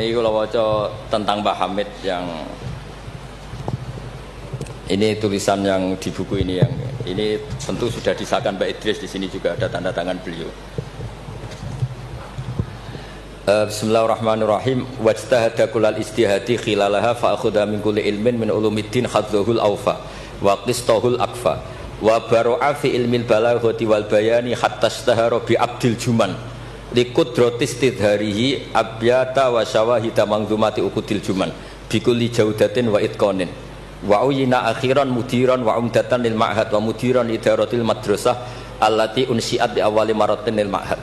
Ini kalau baca tentang Mbah Hamid yang ini tulisan yang di buku ini, yang ini tentu sudah disahkan Mbak Idris, di sini juga ada tanda tangan beliau. Bismillahirrahmanirrahim. Wajtahada kullal istihadi khilalaha fa akhudha min kulli ilmin min ulumiddin khadzuhul awfa wa qistahul akfa wa baru'a fi ilmil balaghati wal bayani hatta istahara bi abdil juman liqudrati istidharihi abyata wa syawahida mangzumati ukudil juman bikulli jaudatin wa itqanin wa uyina akhiran mudiran wa umdatan lil ma'had wa mudiran idaratil madrasah allati unsiat di awali maratin lil ma'had.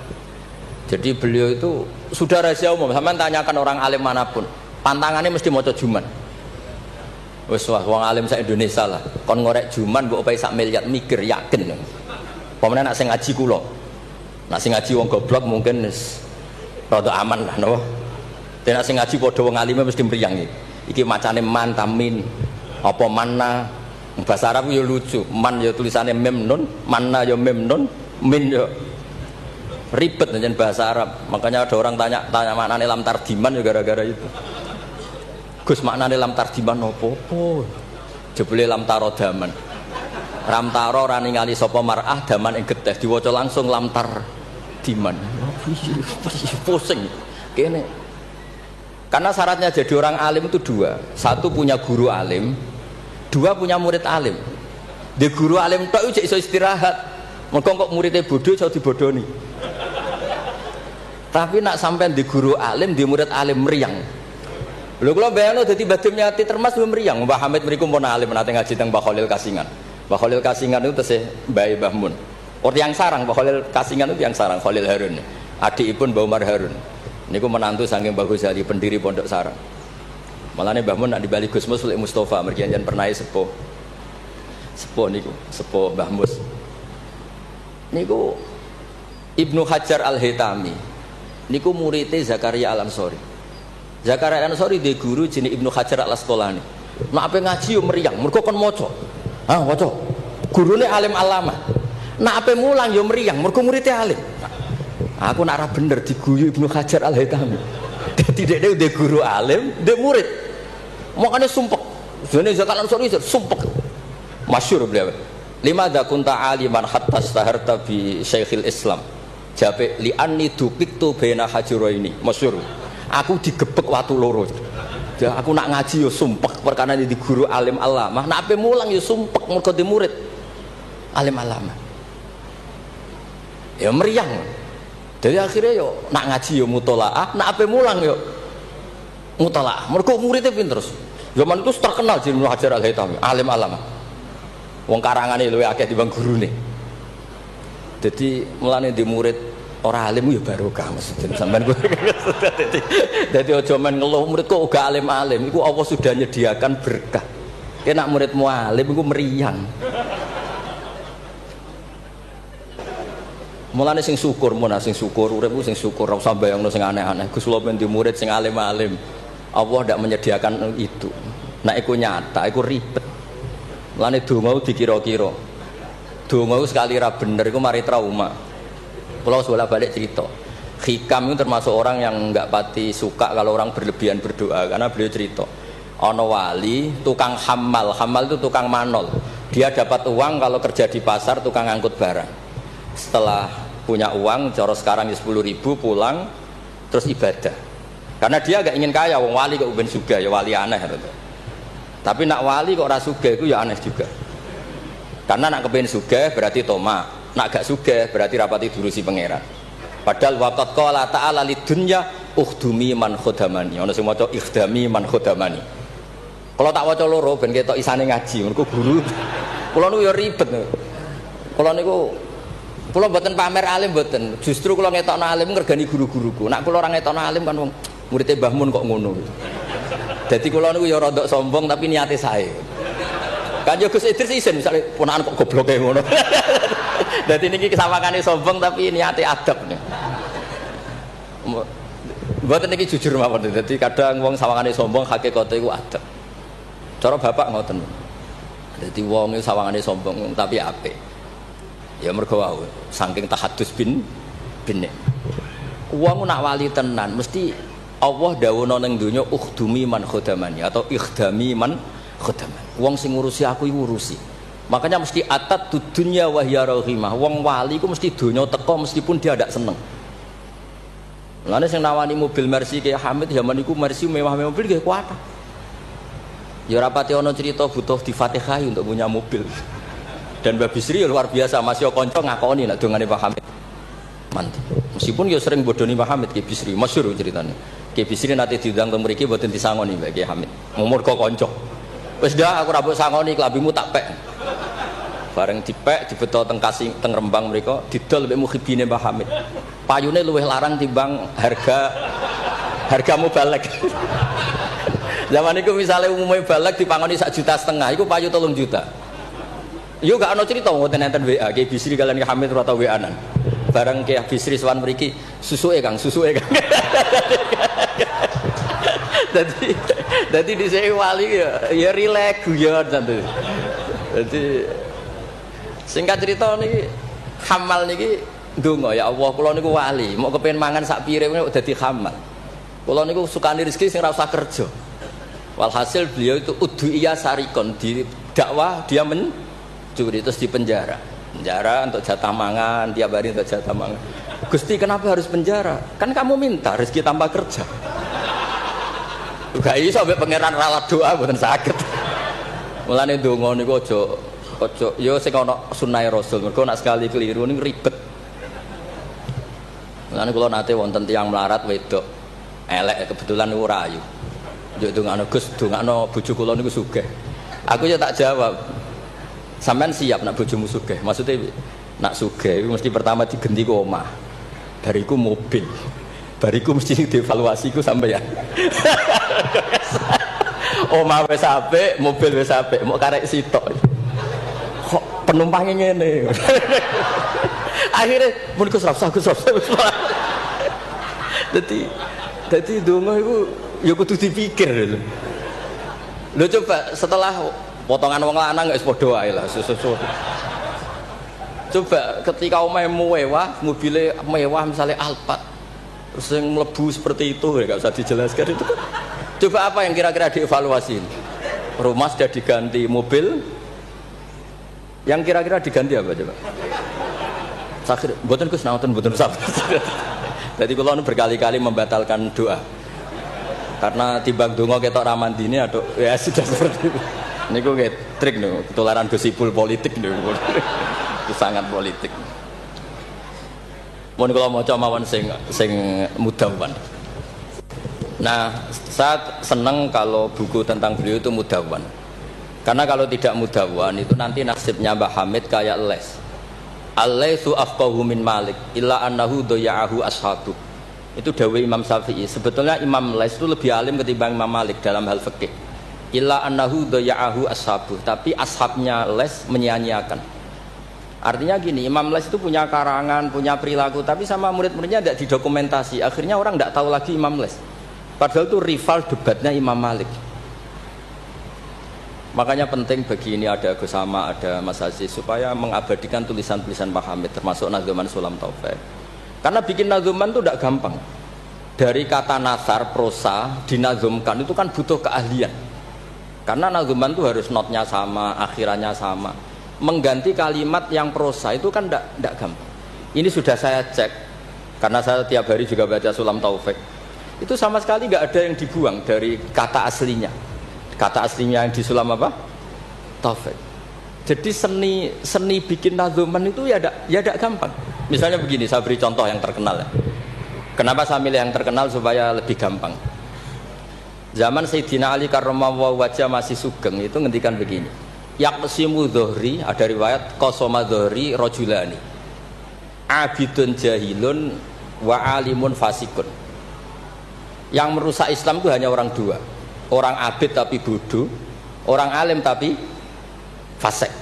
Jadi beliau itu sudah rahasia umum. Sampeyan tanyakan orang alim manapun, pantangannya mesti maca juman. Wis wong alim sak Indonesia lah. Kon ngorek juman mbok opae sak miliar mikir yakin. Pemene nak sing ngaji kula. Nak sing ngaji wong goblok mungkin rada aman lah napa. Nek sing ngaji padha wong alime mesti mriyang iki. Iki macane man tamin apa manna. Bahasa Arab yo lucu. Man yo tulisannya mem nun, manna yo mem nun, min yo ribet dengan bahasa Arab. Makanya ada orang tanya maknane lam tardiman ya gara-gara itu. Gus maknane lam tardiman opo? Jebule lam tarodaman. Ram taro ora ningali sapa mar'ah daman ing getih diwaca langsung lam tardiman. Pusing. Kene. Karena syaratnya jadi orang alim itu dua. Satu punya guru alim, dua punya murid alim. Di guru alim tok iso istirahat. Mergo kok muridnya bodoh iso dibodoni. Tapi nak sampai di guru alim, di murid alim meriang. Lho kula bayangno dadi Badhe Nyati Termas meriang. Mbah Hamid mriku pun alim nate ngaji teng Mbah Khalil Kasingan. Mbah Khalil Kasingan itu tesih Mbah Mbah Mun. Orang yang sarang Mbah Khalil Kasingan itu yang sarang Khalil Harun. Adikipun Mbah Umar Harun. Niku menantu saking Mbah Ghazali pendiri Pondok Sarang. Malane Mbah Mun nak di Bali Gus Mus Mustofa mergi anjen pernah sepuh. Sepuh niku, sepuh Mbah Mus. Niku Ibnu Hajar Al-Haytami. Niku muridnya Zakaria Al-Ansori. Zakaria Al-Ansori dia guru jenis Ibnu Hajar Al-Asqalani. Nak ape ngaji yo meriang, mergo kon maca. Ah, maca. Gurune alim alama. Nak ape mulang yo meriang, mergo muridnya alim. Aku nak ra bener diguyu Ibnu Hajar Al-Haytami. Dadi dhekne dia guru alim, dia murid. Makane sumpek. Jane Zakaria Al-Ansori sumpek. Masyhur beliau. Lima dakunta aliman hatta staharta bi Syekhil Islam. Jape li anni dupiktu bena hajuraini masyhur. Aku digebek watu loro. Ya aku nak ngaji yo sumpek perkara di guru alim alamah. Nak ape mulang yo sumpek mergo di murid alim alamah. Ya meriang. Jadi akhirnya yo nak ngaji yo mutolaah, nak ape mulang yo mutolaah. Mergo muridnya pinter. Zaman itu terkenal Ibnu Hajar Al-Haytami, alim alamah. Wong karangane luwih akeh timbang gurune. Jadi mulane di murid orang alim ya barokah maksudnya sampean kuwi. Dadi aja men ngeluh murid kok uga alim-alim iku Allah sudah nyediakan berkah. Nek muridmu alim iku meriang. Mulane sing syukur sing syukur uripku sing syukur ora usah bayangno sing aneh-aneh. Gus kula men di murid sing alim-alim. Allah ndak menyediakan itu. Nek iku nyata iku ribet. Mulane donga dikira-kira. Donga sekali ra bener iku mari trauma. Kalau bolak-balik cerita, Hikam itu termasuk orang yang enggak pati suka kalau orang berlebihan berdoa, karena beliau cerita ono wali tukang hamal itu tukang manol. Dia dapat uang kalau kerja di pasar tukang angkut barang. Setelah punya uang cara sekarang 10.000 pulang terus ibadah. Karena dia enggak ingin kaya, wong wali kok ben sugih ya wali aneh gitu. Tapi nak wali kok ora sugih itu ya aneh juga. Karena nak kepen sugih berarti toma, nak gak sugih berarti rapati durusi pangeran. Padahal waqat qala ta'ala lidunya ukhdumi man khodamani. Ono sing maca ikhdami man khodamani. Kalau tak waca loro ben ketok isane ngaji, mergo guru. Kula niku ya ribet. Kula niku mboten pamer alim mboten. Justru kula ngetokno alim ngergani guru-guruku. Nak kula ora ngetokno alim kan wong muridé Mbah Mun kok ngono. Dadi kula niku ya rada sombong tapi niate sae. Kanjeng Gus Idris isin misale ponakan kok gobloke ngono. Dadi niki kesawangane sombong tapi niate adab nih. Mboten niki jujur mawon. Dadi kadang wong sawangane sombong hakikate iku adab. Cara bapak ngoten. Dadi wong iku sawangane sombong tapi apik. Ya mergo wae saking tahadus bin. Wong nak wali tenan mesti Allah dawuhna ning donya ukhdumi man khadamani atau ikhdami man khadamani. Wong sing ngurusi aku iku ngurusi. Makanya mesti atat dunya wa hiya rahimah. Wong wali iku mesti donya teko meskipun dia ndak seneng. Lane sing nawani mobil Mercy kayak Hamid zaman iku Mercy mewah-mewah mobil nggih kuat. Ya rapati ana cerita butuh difatihai untuk punya mobil. Dan Mbak Bisri luar biasa, masih kanca ngakoni nek dongane Pak Hamid. Mantap. Meskipun ya sering bodoni Pak Hamid Ki Bisri, masyhur ceritane. Ki Bisri nate diundang teng mriki mboten disangoni Mbak Ki Hamid. Umur kok kanca. Wis dah aku ra mbok sangoni klambimu tak pek. Bareng dipek dibeto teng Kasing teng Rembang mriko didol mbek muhibine Pak Hamid. Payune luwih larang timbang harga mubalek. Zaman itu misalnya umumnya balak dipangoni 1,5 juta, itu payu 3 juta. Yo gak ada cerita ngoten enten WA, Ki Bisri kalian Ki Hamid ora tau WA-an. Bareng Ki Bisri sowan mriki, susuke Kang. Dadi dhisik wali ya rileks guyon santu. Dadi singkat cerita niki Hamal niki ndonga ya Allah kula niku wali, mau kepengin mangan sak pire kok dadi Hamal. Kula niku sukani rezeki sing ora usah kerja. Walhasil beliau itu udhu'iyah sarikon, di dakwah dia mencuri terus di penjara untuk jatah mangan, tiap hari untuk jatah mangan. Gusti kenapa harus penjara? Kan kamu minta rezeki tanpa kerja. Gak iso sampai pangeran ralat doa mboten saged. Mulane donga niku aja ya sing ana sunah Rasul. Mergo nek sekali keliru niku ribet. Mulane kula nate wonten tiyang melarat wedok elek kebetulan niku rayu. Yo dongakno Gus, dongakno bojo kula niku sugih. Aku ya tak jawab. Sampean siap nak bojomu sugih? Maksudnya nak sugih iku mesti pertama digenti ku omah. Bariku mobil. Bariku mesti dievaluasi ku sampeyan. Omah wis apik, mobil wis apik, mok karek sitok. Kok penumpangnya ngene. Akhirnya mun Gus Rafsah. Dadi donga iku ya kudu dipikir lho. Lho coba setelah potongan wong lanang wis padha wae lah susu. Coba ketika omahmu mewah, mobilnya mewah misalnya Alphard. Terus yang mlebu seperti itu ya enggak usah dijelaskan itu. Coba apa yang kira-kira dievaluasi? Rumah sudah diganti, mobil yang kira-kira diganti apa coba? Sakit, mboten Gus naoten mboten sabar. Jadi kula berkali-kali membatalkan doa. Karena timbang donga ketok ramandine atau ya sudah seperti itu. Niku nggih trik niku, ketularan gosipul politik niku. Itu sangat politik. Mun kula maca mawon sing mudawwan. Nah, saya senang kalau buku tentang beliau itu mudawwan. Karena kalau tidak mudawwan itu nanti nasibnya Mbah Hamid kayak les. Al-laisu afqahu min Malik illa annahu daya'ahu ashabu. Itu dawai Imam Syafi'i. Sebetulnya Imam Les itu lebih alim ketimbang Imam Malik dalam hal fikih. Illa annahu daya'ahu ashabu, tapi ashabnya Les menyia-nyiakan. Artinya gini, Imam Les itu punya karangan, punya perilaku, tapi sama murid-muridnya tidak didokumentasi. Akhirnya orang tidak tahu lagi Imam Les. Padahal itu rival debatnya Imam Malik. Makanya penting bagi ini ada Gus Sama, ada Mas Aziz supaya mengabadikan tulisan-tulisan Pak Hamid termasuk Nadzuman Sulam Taufik. Karena bikin nadzuman itu tidak gampang. Dari kata nasar, prosa, dinazumkan itu kan butuh keahlian. Karena nadzuman itu harus notnya sama, akhirannya sama. Mengganti kalimat yang prosa itu kan tidak gampang. Ini sudah saya cek, karena saya tiap hari juga baca Sulam Taufik. Itu sama sekali nggak ada yang dibuang dari kata aslinya. Kata aslinya yang di Sulam apa? Taufik. Jadi seni bikin nadzuman itu ya tidak gampang. Misalnya begini, saya beri contoh yang terkenal ya. Kenapa saya milih yang terkenal supaya lebih gampang. Zaman Sayyidina Ali karramallahu wajah masih sugeng itu ngendikan begini. Yaqsimu dhuhri, ada riwayat qasama dhuhri rajulani. Abidun jahilun wa alimun fasikun. Yang merusak Islam itu hanya orang dua. Orang abid tapi bodoh, orang alim tapi fasik.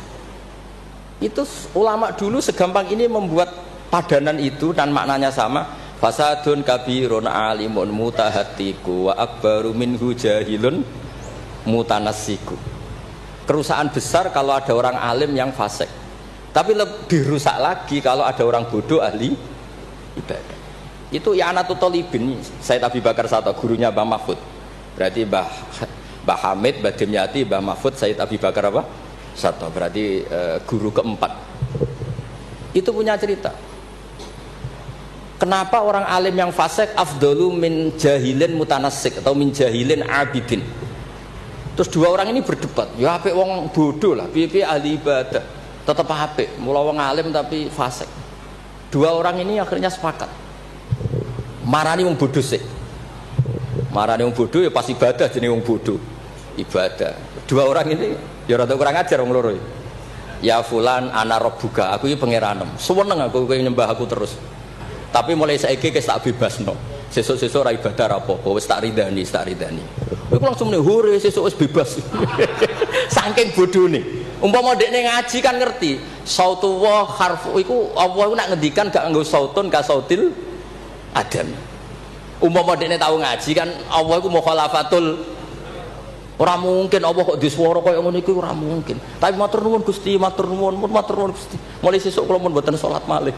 Itu ulama dulu segampang ini membuat padanan itu dan maknanya sama. Fasadun kabirun alimun mutahatiku wa akbaru minhu jahilun mutanassiku. Kerusakan besar kalau ada orang alim yang fasik. Tapi lebih rusak lagi kalau ada orang bodoh ahli ibadah. Itu I'anatul Thalibin, Said Abi Bakar Sato, gurunya Mbah Mahfud. Berarti Mbah Hamid, Mbah Dimyati, Mbah Mahfud, Said Abi Bakar apa? Sato. Berarti guru keempat. Itu punya cerita. Kenapa orang alim yang fasik afdalu min jahilin mutanassik atau min jahilin abidin? Terus dua orang ini berdebat. Ya apik wong bodoh lah, piye ahli ibadah. Tetap apik, mula wong alim tapi fasik. Dua orang ini akhirnya sepakat. Marani wong bodoh sih. Marani wong bodoh ya pas ibadah jenenge wong bodoh. Ibadah. Dua orang ini ya rada kurang ajar wong loro. Ya fulan ana rabbuka, aku iki pangeranmu. Suweneng aku kowe nyembah aku terus. Tapi mulai saiki wis tak bebasno. Sesuk-sesuk ora ibadah ra apa-apa, wis tak ridani, tak ridani. Iku langsung muni hore sesuk wis bebas. Saking bodhone. Umpama dekne ngaji kan ngerti, sautu wa harfu iku Allah nak ngendikan gak nganggo sautun ka sautil adam. Umpama dekne tau ngaji kan Allah iku mukhalafatul. Ora mungkin Allah kok diswara kaya ngono iki ora mungkin. Tapi matur nuwun Gusti, matur nuwun Gusti. Mulai sesuk kula mun mboten salat malih.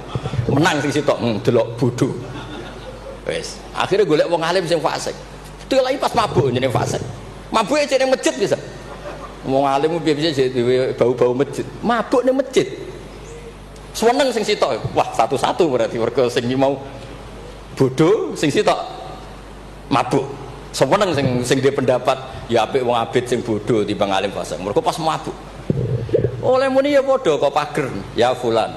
Menang sing sitok delok bodho. Wis, akhirnya golek wong alim sing fasik. Delok pas mabuk jenenge fasik. Mabuke jeneng masjid bisa. Wong alim piye-piye dhewe bau-bau masjid. Mabuk ning masjid. Seneng sing sitok. Wah, satu-satu berarti mergo sing mau bodho, sing sitok mabuk. Seneng sing dia pendapat ya apik wong abid sing bodoh timbang alim fasik. Mergo pas mabuk. Oleh muni ya padha kok pager. Ya fulan.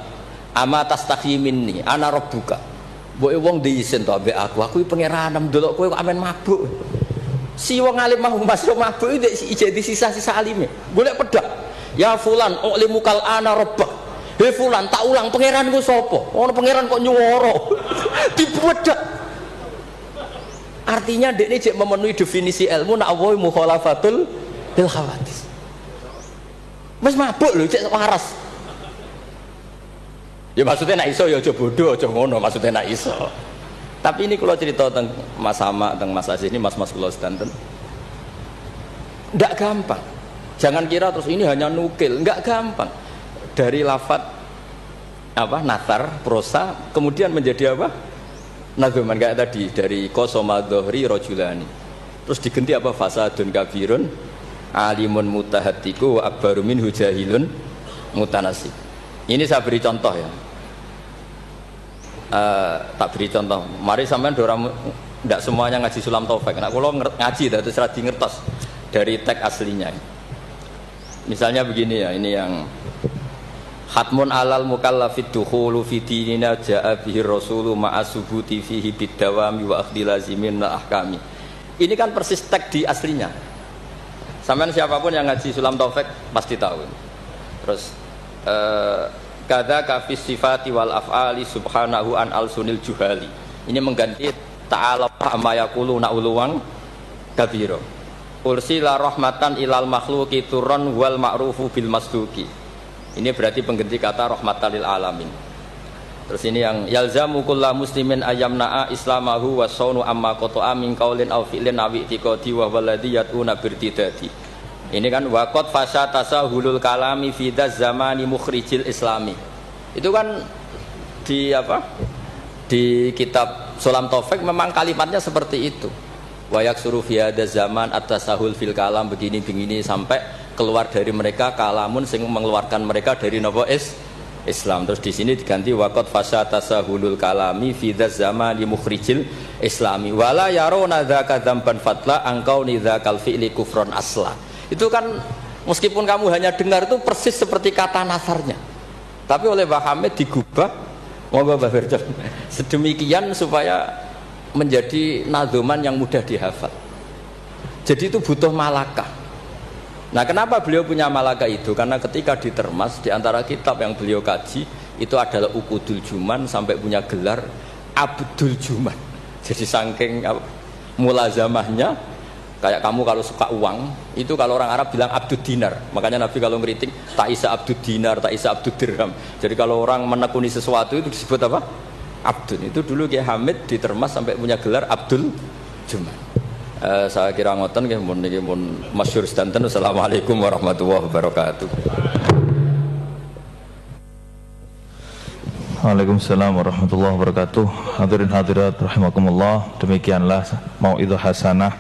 Ama tastahi minni ana rabbuka. Mbok wong diisin to ambek aku iki pangeran ndelok kowe kok amen mabuk. Si wong alim mau masuk mabuk iki jadi sisa-sisa alime. Golek pedak. Ya fulan ulimukal ana rabbak. He fulan tak ulang pangeranku sapa? Ono pangeran kok nyuwara. Dibedak. Artinya dekne jek memenuhi definisi ilmu nak Allah mukhalafatul bil khawatis. Wis mabuk lho cek waras. Ya maksudnya nak iso ya aja bodoh aja ngono maksudnya nak iso. Tapi ini kalau cerita tentang Mas Sama, tentang Mas Aziz ini mas-mas kula sedanten. Ndak gampang. Jangan kira terus ini hanya nukil, enggak gampang. Dari lafaz apa nathar prosa kemudian menjadi apa? Nazuman kayak tadi dari qasama dhuhri rajulani. Terus diganti apa fasadun kabirun alimun mutahatiku wa akbaru minhu jahilun mutanasib. Ini saya beri contoh ya. Tak beri contoh. Mari sampean dorang ndak semuanya ngaji Sulam Taufik. Nek kula ngaji terus ra di ngertos dari teks aslinya. Misalnya begini ya, ini yang Khatmun alal mukallafid dukhulu fi dinina ja'a bihi rasulu ma'asubuti fihi bidawami wa akhdhi lazimin na ahkami. Ini kan persis teks di aslinya. Sampean siapapun yang ngaji Sulam Taufik pasti tahu. Terus kada kafis sifati wal af'ali subhanahu an al-sunil juhali. Ini mengganti ta'ala amma yaqulu na'uluwang kabiro. Ursila rahmatan ilal makhluqi turran wal ma'rufu bil masduki. Ini berarti pengganti kata rahmatan lil alamin. Terus ini yang yalzamu kullu muslimin ayyamna'a islamahu wa saunu amma qata'a min qaulin aw fi'lin aw i'tiqadi wa walladhi yatuna birtidati. Ini kan waqad fasatasa hulul kalami fi zamani mukhrijil islami. Itu kan di apa? Di kitab Sulam Taufik memang kalimatnya seperti itu. Wa yaksuru fi hadzal zaman at-tasahul fil kalam begini-begini sampai keluar dari mereka kalamun sing mengeluarkan mereka dari nopo Islam. Terus di sini diganti waqad fasatasa hulul kalami fi zamani mukhrijil islami wala yaruna dzaka dzamban fatla angkau nidzakal fi'li kufron asla. Itu kan meskipun kamu hanya dengar itu persis seperti kata nasarnya. Tapi oleh Mbah Hamid digubah monggo Mbah Firdaus sedemikian supaya menjadi nadzuman yang mudah dihafal. Jadi itu butuh malakah. Nah, kenapa beliau punya malakah itu? Karena ketika ditermas di antara kitab yang beliau kaji itu adalah Uqudul Juman sampai punya gelar Abdul Juman. Jadi saking mulazamahnya kayak kamu kalau suka uang itu kalau orang Arab bilang Abdul Dinar. Makanya Nabi kalau ngeriting tak isa Abdul Dinar, tak isa Abdul Dirham. Jadi kalau orang menekuni sesuatu itu disebut apa? Abdul. Itu dulu Kiai Hamid ditermas sampai punya gelar Abdul Juman. Saya kira ngoten nggih mun niki mun masyhur sedanten. Assalamualaikum warahmatullahi wabarakatuh. Waalaikumsalam warahmatullahi wabarakatuh. Hadirin hadirat rahimakumullah. Demikianlah mau'idhah hasanah